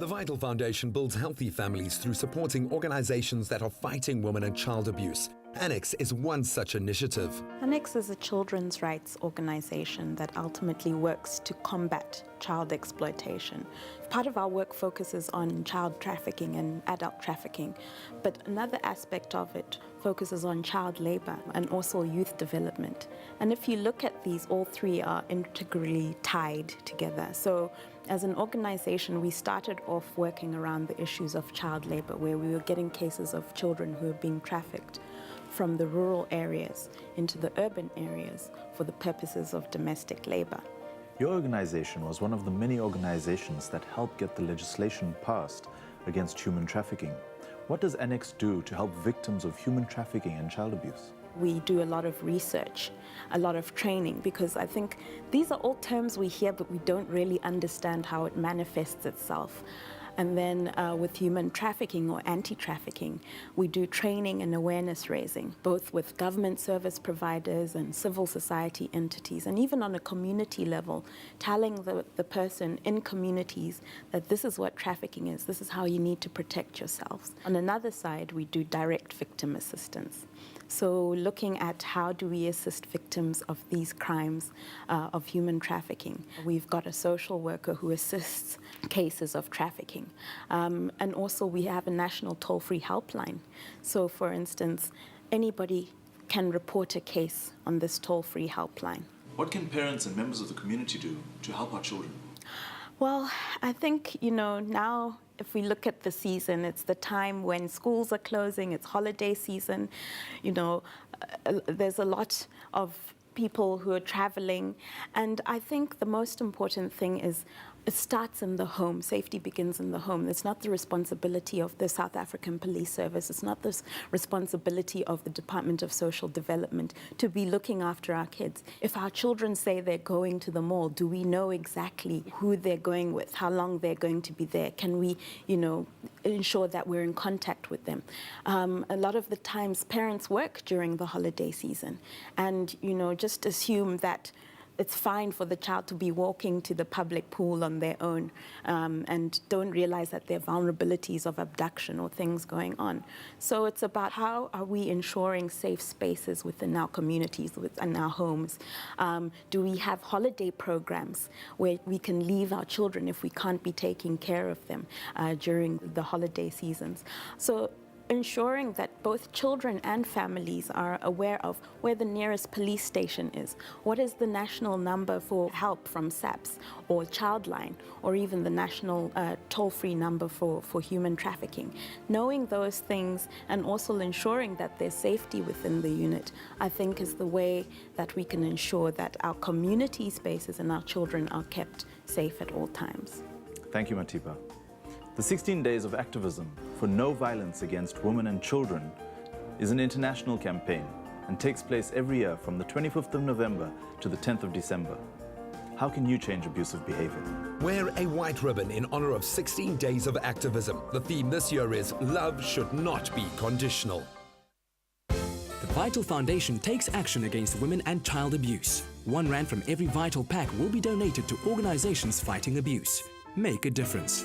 The Vital Foundation builds healthy families through supporting organizations that are fighting women and child abuse. Anex is one such initiative. Anex is a children's rights organization that ultimately works to combat child exploitation. Part of our work focuses on child trafficking and adult trafficking, but another aspect of it focuses on child labor and also youth development. And if you look at these, all three are integrally tied together. So as an organization, we started off working around the issues of child labor, where we were getting cases of children who are being trafficked from the rural areas into the urban areas for the purposes of domestic labor. Your organization was one of the many organizations that helped get the legislation passed against human trafficking. What does Anex do to help victims of human trafficking and child abuse? We do a lot of research, a lot of training, because I think these are all terms we hear, but we don't really understand how it manifests itself. And then with human trafficking or anti-trafficking, we do training and awareness raising, both with government service providers and civil society entities, and even on a community level, telling the person in communities that this is what trafficking is, this is how you need to protect yourselves. On another side, we do direct victim assistance. So looking at how do we assist victims of these crimes of human trafficking. We've got a social worker who assists cases of trafficking. And also we have a national toll-free helpline. So for instance, anybody can report a case on this toll-free helpline. What can parents and members of the community do to help our children? Well, I think, now if we look at the season, it's the time when schools are closing, it's holiday season. There's a lot of people who are traveling. And I think the most important thing is it starts in the home. Safety begins in the home. It's not the responsibility of the South African Police Service. It's not the responsibility of the Department of Social Development to be looking after our kids. If our children say they're going to the mall, do we know exactly who they're going with, how long they're going to be there? Can we, ensure that we're in contact with them? A lot of the times parents work during the holiday season and, just assume that it's fine for the child to be walking to the public pool on their own and don't realize that there are vulnerabilities of abduction or things going on. So it's about how are we ensuring safe spaces within our communities, within our homes? Do we have holiday programs where we can leave our children if we can't be taking care of them during the holiday seasons? So ensuring that both children and families are aware of where the nearest police station is. What is the national number for help from SAPS or Childline, or even the national toll-free number for human trafficking? Knowing those things and also ensuring that there's safety within the unit, I think is the way that we can ensure that our community spaces and our children are kept safe at all times. Thank you, Matipa. The 16 Days of Activism for No Violence Against Women and Children is an international campaign and takes place every year from the 25th of November to the 10th of December. How can you change abusive behavior? Wear a white ribbon in honor of 16 Days of Activism. The theme this year is Love Should Not Be Conditional. The Vital Foundation takes action against women and child abuse. R1 from every Vital pack will be donated to organizations fighting abuse. Make a difference.